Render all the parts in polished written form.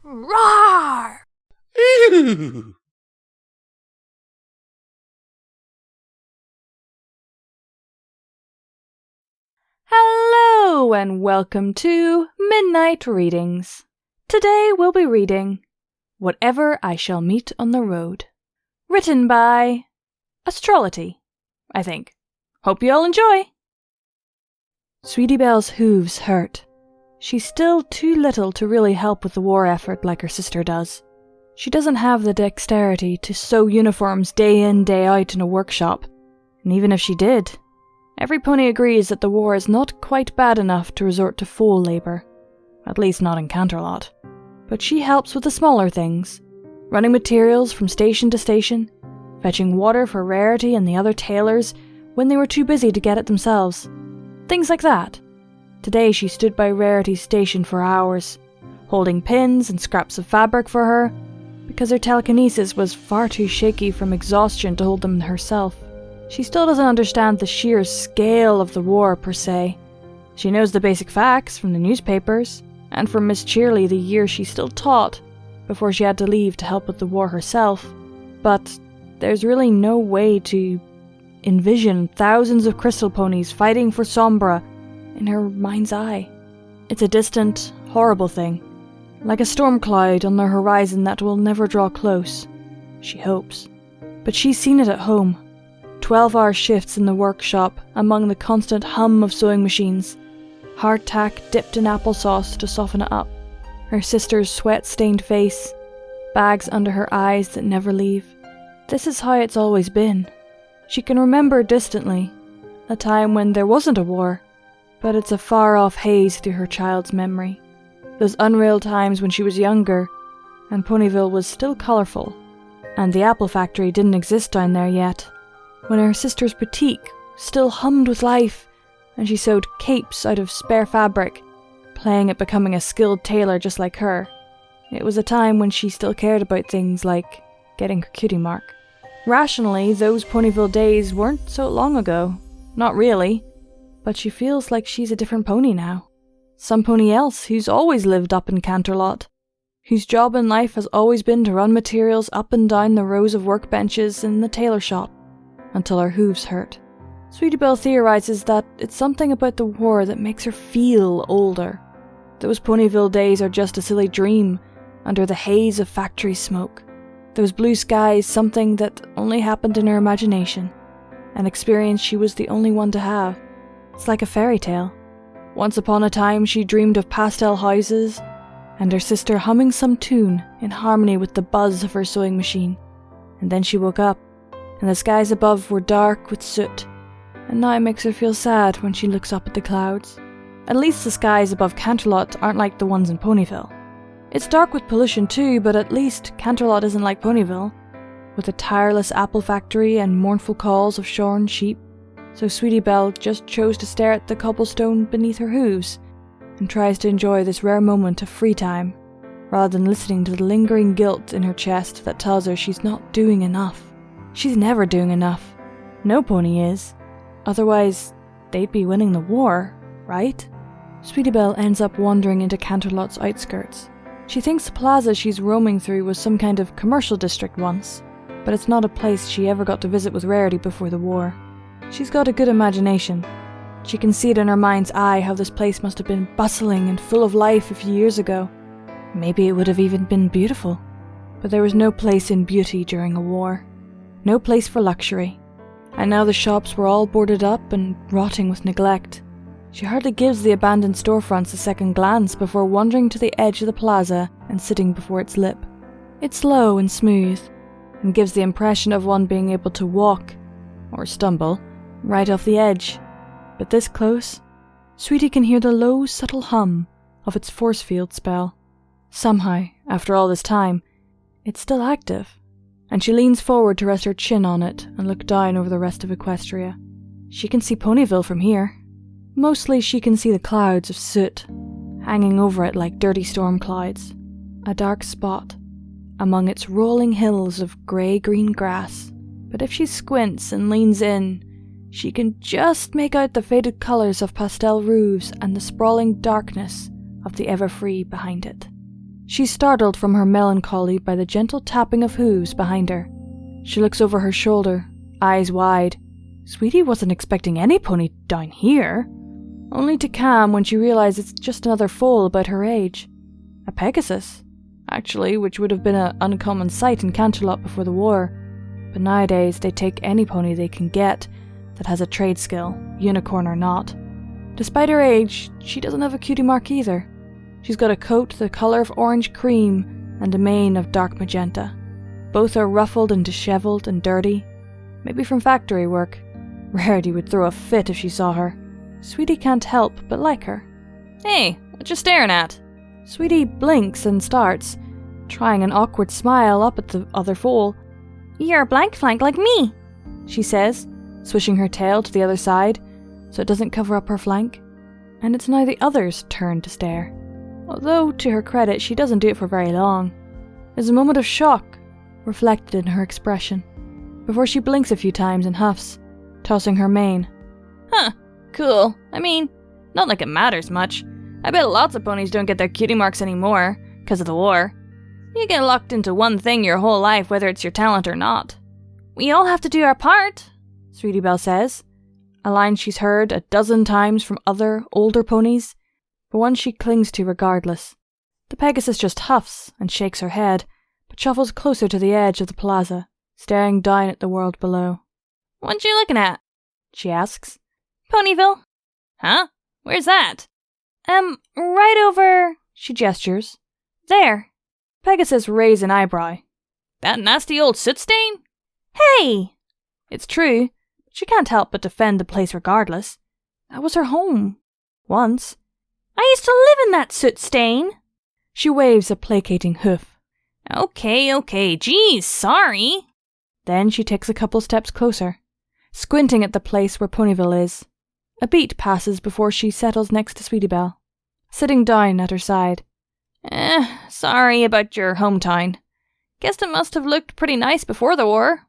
Roar! Ew. Hello and welcome to Midnight Readings. Today we'll be reading Whatever I Shall Meet on the Road. Written by Astrality, I think. Hope you all enjoy! Sweetie Belle's hooves hurt. She's still too little to really help with the war effort like her sister does. She doesn't have the dexterity to sew uniforms day in, day out in a workshop. And even if she did, every pony agrees that the war is not quite bad enough to resort to foal labour. At least not in Canterlot. But she helps with the smaller things. Running materials from station to station, fetching water for Rarity and the other tailors when they were too busy to get it themselves. Things like that. Today she stood by Rarity's station for hours, holding pins and scraps of fabric for her, because her telekinesis was far too shaky from exhaustion to hold them herself. She still doesn't understand the sheer scale of the war per se. She knows the basic facts from the newspapers, and from Miss Cheerley the year she still taught, before she had to leave to help with the war herself, but there's really no way to envision thousands of crystal ponies fighting for Sombra in her mind's eye. It's a distant, horrible thing, like a storm cloud on the horizon that will never draw close, she hopes. But she's seen it at home. 12-hour shifts in the workshop among the constant hum of sewing machines, hardtack dipped in applesauce to soften it up, her sister's sweat-stained face, bags under her eyes that never leave. This is how it's always been. She can remember distantly a time when there wasn't a war, but it's a far-off haze through her child's memory. Those unreal times when she was younger, and Ponyville was still colourful, and the apple factory didn't exist down there yet. When her sister's boutique still hummed with life, and she sewed capes out of spare fabric, playing at becoming a skilled tailor just like her. It was a time when she still cared about things like getting her cutie mark. Rationally, those Ponyville days weren't so long ago. Not really. But she feels like she's a different pony now. Some pony else who's always lived up in Canterlot, whose job in life has always been to run materials up and down the rows of workbenches in the tailor shop, until her hooves hurt. Sweetie Belle theorizes that it's something about the war that makes her feel older. Those Ponyville days are just a silly dream, under the haze of factory smoke. Those blue skies something that only happened in her imagination, an experience she was the only one to have. It's like a fairy tale. Once upon a time she dreamed of pastel houses, and her sister humming some tune in harmony with the buzz of her sewing machine. And then she woke up, and the skies above were dark with soot, and now it makes her feel sad when she looks up at the clouds. At least the skies above Canterlot aren't like the ones in Ponyville. It's dark with pollution too, but at least Canterlot isn't like Ponyville, with a tireless apple factory and mournful calls of shorn sheep. So Sweetie Belle just chose to stare at the cobblestone beneath her hooves, and tries to enjoy this rare moment of free time, rather than listening to the lingering guilt in her chest that tells her she's not doing enough. She's never doing enough. No pony is. Otherwise, they'd be winning the war, right? Sweetie Belle ends up wandering into Canterlot's outskirts. She thinks the plaza she's roaming through was some kind of commercial district once, but it's not a place she ever got to visit with Rarity before the war. She's got a good imagination. She can see it in her mind's eye how this place must have been bustling and full of life a few years ago. Maybe it would have even been beautiful. But there was no place in beauty during a war. No place for luxury. And now the shops were all boarded up and rotting with neglect. She hardly gives the abandoned storefronts a second glance before wandering to the edge of the plaza and sitting before its lip. It's low and smooth, and gives the impression of one being able to walk, or stumble, right off the edge. But this close, Sweetie can hear the low, subtle hum of its force field spell. Somehow, after all this time, it's still active, and she leans forward to rest her chin on it and look down over the rest of Equestria. She can see Ponyville from here. Mostly she can see the clouds of soot, hanging over it like dirty storm clouds, a dark spot among its rolling hills of grey-green grass. But if she squints and leans in, she can just make out the faded colours of pastel roofs and the sprawling darkness of the Everfree behind it. She's startled from her melancholy by the gentle tapping of hooves behind her. She looks over her shoulder, eyes wide. Sweetie wasn't expecting any pony down here. Only to calm when she realizes it's just another foal about her age. A Pegasus, actually, which would have been an uncommon sight in Canterlot before the war. But nowadays they take any pony they can get that has a trade skill, unicorn or not. Despite her age, she doesn't have a cutie mark either. She's got a coat the colour of orange cream and a mane of dark magenta. Both are ruffled and dishevelled and dirty, maybe from factory work. Rarity would throw a fit if she saw her. Sweetie can't help but like her. Hey, what you staring at? Sweetie blinks and starts, trying an awkward smile up at the other foal. You're a blank flank like me, she says, swishing her tail to the other side so it doesn't cover up her flank. And it's now the other's turn to stare. Although, to her credit, she doesn't do it for very long. There's a moment of shock reflected in her expression, before she blinks a few times and huffs, tossing her mane. Huh, cool. I mean, not like it matters much. I bet lots of ponies don't get their cutie marks anymore, because of the war. You get locked into one thing your whole life, whether it's your talent or not. We all have to do our part, Sweetie Belle says, a line she's heard a dozen times from other, older ponies, but one she clings to regardless. The Pegasus just huffs and shakes her head, but shuffles closer to the edge of the plaza, staring down at the world below. What you looking at? She asks. Ponyville. Huh? Where's that? Right over... She gestures. There. Pegasus raised an eyebrow. That nasty old soot stain? Hey! It's true. She can't help but defend the place regardless. That was her home. Once. I used to live in that soot stain. She waves a placating hoof. Okay, geez, sorry. Then she takes a couple steps closer, squinting at the place where Ponyville is. A beat passes before she settles next to Sweetie Belle, sitting down at her side. Sorry about your hometown. Guess it must have looked pretty nice before the war.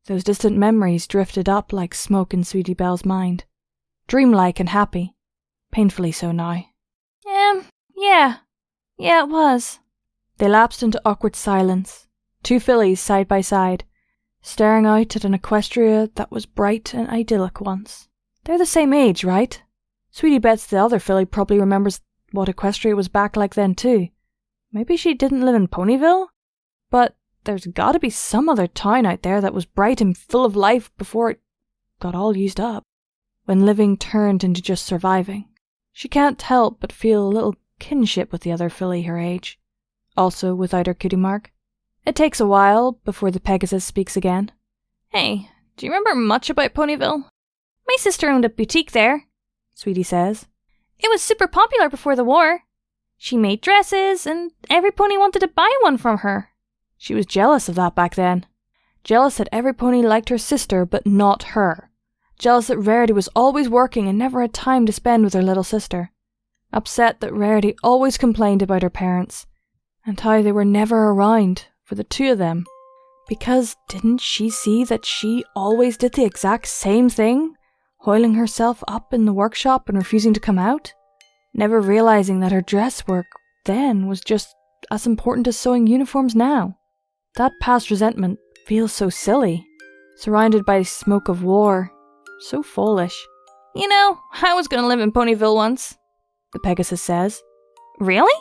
Those distant memories drifted up like smoke in Sweetie Belle's mind. Dreamlike and happy. Painfully so now. Yeah, it was. They lapsed into awkward silence, two fillies side by side, staring out at an equestria that was bright and idyllic once. They're the same age, right? Sweetie bets the other filly probably remembers what equestria was back like then too. Maybe she didn't live in Ponyville? But there's gotta be some other town out there that was bright and full of life before it got all used up. When living turned into just surviving. She can't help but feel a little kinship with the other filly her age, also without her cutie mark. It takes a while before the Pegasus speaks again. Hey, do you remember much about Ponyville? My sister owned a boutique there, Sweetie says. It was super popular before the war. She made dresses, and every pony wanted to buy one from her. She was jealous of that back then. Jealous that every pony liked her sister, but not her. Jealous that Rarity was always working and never had time to spend with her little sister. Upset that Rarity always complained about her parents, and how they were never around for the two of them. Because didn't she see that she always did the exact same thing? Hoiling herself up in the workshop and refusing to come out? Never realizing that her dress work then was just as important as sewing uniforms now. That past resentment feels so silly, surrounded by smoke of war. So foolish. You know, I was going to live in Ponyville once, the Pegasus says. Really?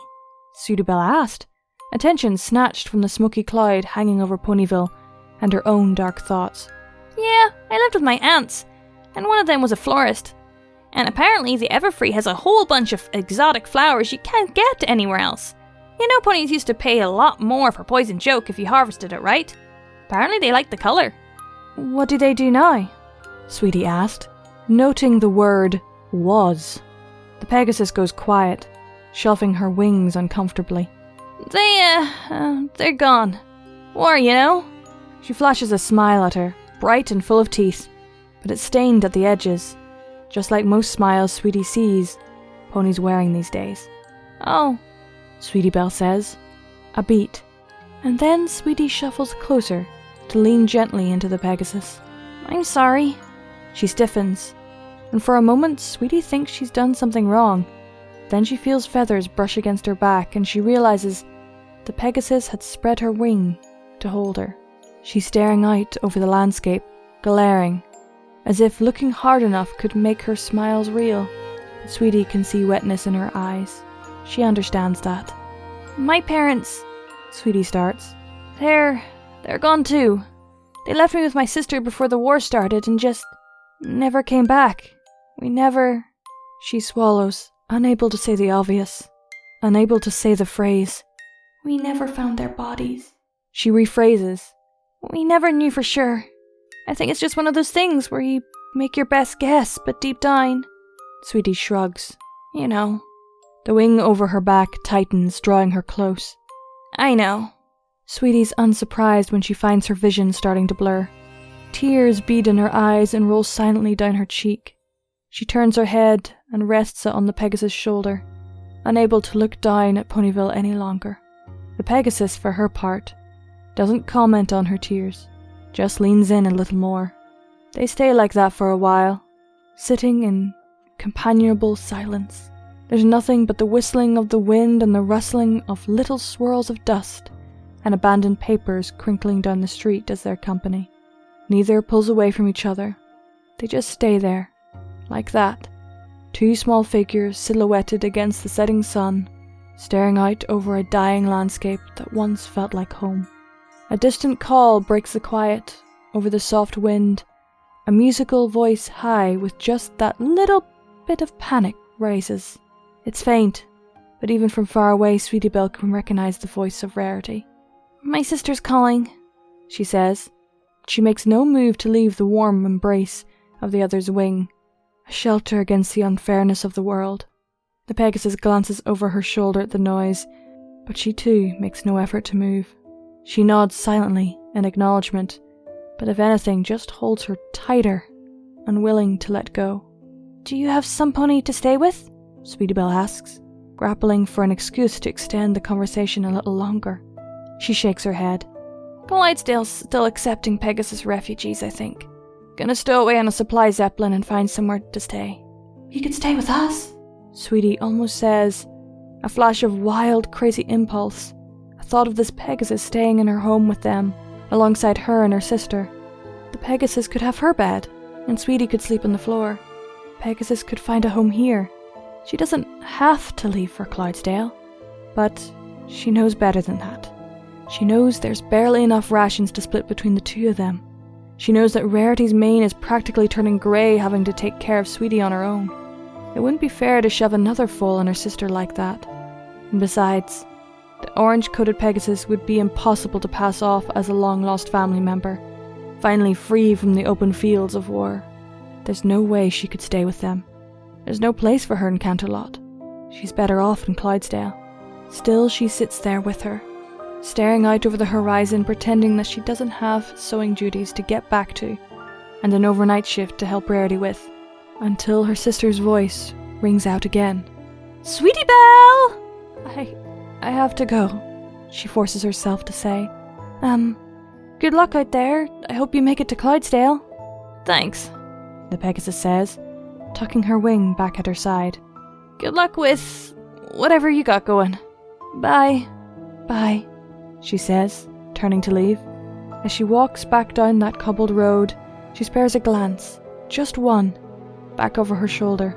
Sweetie Belle asked, attention snatched from the smoky cloud hanging over Ponyville and her own dark thoughts. Yeah, I lived with my aunts, and one of them was a florist. And apparently the Everfree has a whole bunch of exotic flowers you can't get anywhere else. You know, ponies used to pay a lot more for poison joke if you harvested it right. Apparently they liked the colour. What do they do now? Sweetie asked, noting the word was. The Pegasus goes quiet, shelving her wings uncomfortably. They're gone. War, you know? She flashes a smile at her, bright and full of teeth, but it's stained at the edges, just like most smiles Sweetie sees ponies wearing these days. Oh, Sweetie Belle says. A beat, and then Sweetie shuffles closer to lean gently into the Pegasus. I'm sorry. She stiffens, and for a moment Sweetie thinks she's done something wrong. Then she feels feathers brush against her back and she realizes The Pegasus had spread her wing to hold her. She's staring out over the landscape, glaring, as if looking hard enough could make her smiles real. But Sweetie can see wetness in her eyes. She understands that. My parents, Sweetie starts. They're gone too. They left me with my sister before the war started and just never came back. We never... She swallows, unable to say the obvious, unable to say the phrase. We never found their bodies. She rephrases. We never knew for sure. I think it's just one of those things where you make your best guess, but deep down... Sweetie shrugs. You know. The wing over her back tightens, drawing her close. I know. Sweetie's unsurprised when she finds her vision starting to blur. Tears bead in her eyes and roll silently down her cheek. She turns her head and rests it on the Pegasus' shoulder, unable to look down at Ponyville any longer. The Pegasus, for her part, doesn't comment on her tears, just leans in a little more. They stay like that for a while, sitting in companionable silence. There's nothing but the whistling of the wind and the rustling of little swirls of dust and abandoned papers crinkling down the street as their company. Neither pulls away from each other. They just stay there, like that. Two small figures silhouetted against the setting sun, staring out over a dying landscape that once felt like home. A distant call breaks the quiet over the soft wind. A musical voice high with just that little bit of panic rises. It's faint, but even from far away Sweetie Belle can recognize the voice of Rarity. My sister's calling, she says. She makes no move to leave the warm embrace of the other's wing, a shelter against the unfairness of the world. The Pegasus glances over her shoulder at the noise, but she too makes no effort to move. She nods silently in acknowledgement, but if anything just holds her tighter, unwilling to let go. Do you have some pony to stay with? Sweetie Belle asks, grappling for an excuse to extend the conversation a little longer. She shakes her head. Clydesdale's still accepting Pegasus refugees, I think. Gonna stow away on a supply zeppelin and find somewhere to stay. You could stay with us, Sweetie almost says, a flash of wild, crazy impulse. A thought of this Pegasus staying in her home with them, alongside her and her sister. The Pegasus could have her bed, and Sweetie could sleep on the floor. Pegasus could find a home here. She doesn't have to leave for Clydesdale, but she knows better than that. She knows there's barely enough rations to split between the two of them. She knows that Rarity's mane is practically turning grey having to take care of Sweetie on her own. It wouldn't be fair to shove another foal on her sister like that. And besides, the orange-coated Pegasus would be impossible to pass off as a long-lost family member, finally free from the open fields of war. There's no way she could stay with them. There's no place for her in Canterlot. She's better off in Clydesdale. Still, she sits there with her, staring out over the horizon, pretending that she doesn't have sewing duties to get back to, and an overnight shift to help Rarity with, until her sister's voice rings out again. Sweetie Belle! I have to go, she forces herself to say. Good luck out there. I hope you make it to Clydesdale. Thanks, the Pegasus says, tucking her wing back at her side. Good luck with whatever you got going. Bye. Bye, she says, turning to leave. As she walks back down that cobbled road, she spares a glance, just one, back over her shoulder.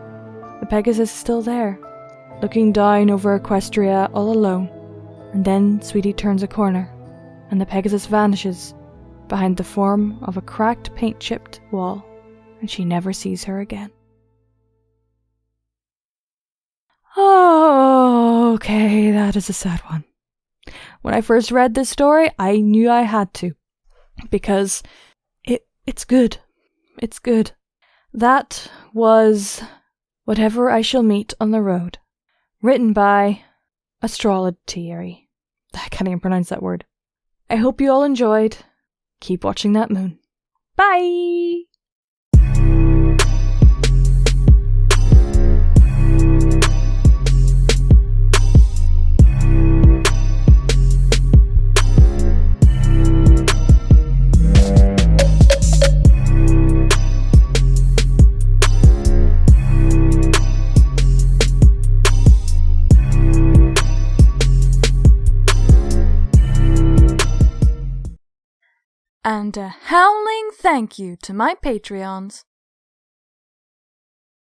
The Pegasus is still there, looking down over Equestria all alone, and then Sweetie turns a corner, and the Pegasus vanishes behind the form of a cracked paint-chipped wall, and she never sees her again. Oh, okay, that is a sad one. When I first read this story, I knew I had to, because it's good. It's good. That was Whatever I Shall Meet on the Road, written by Astrology. I can't even pronounce that word. I hope you all enjoyed. Keep watching that moon. Bye! And a howling thank you to my Patreons.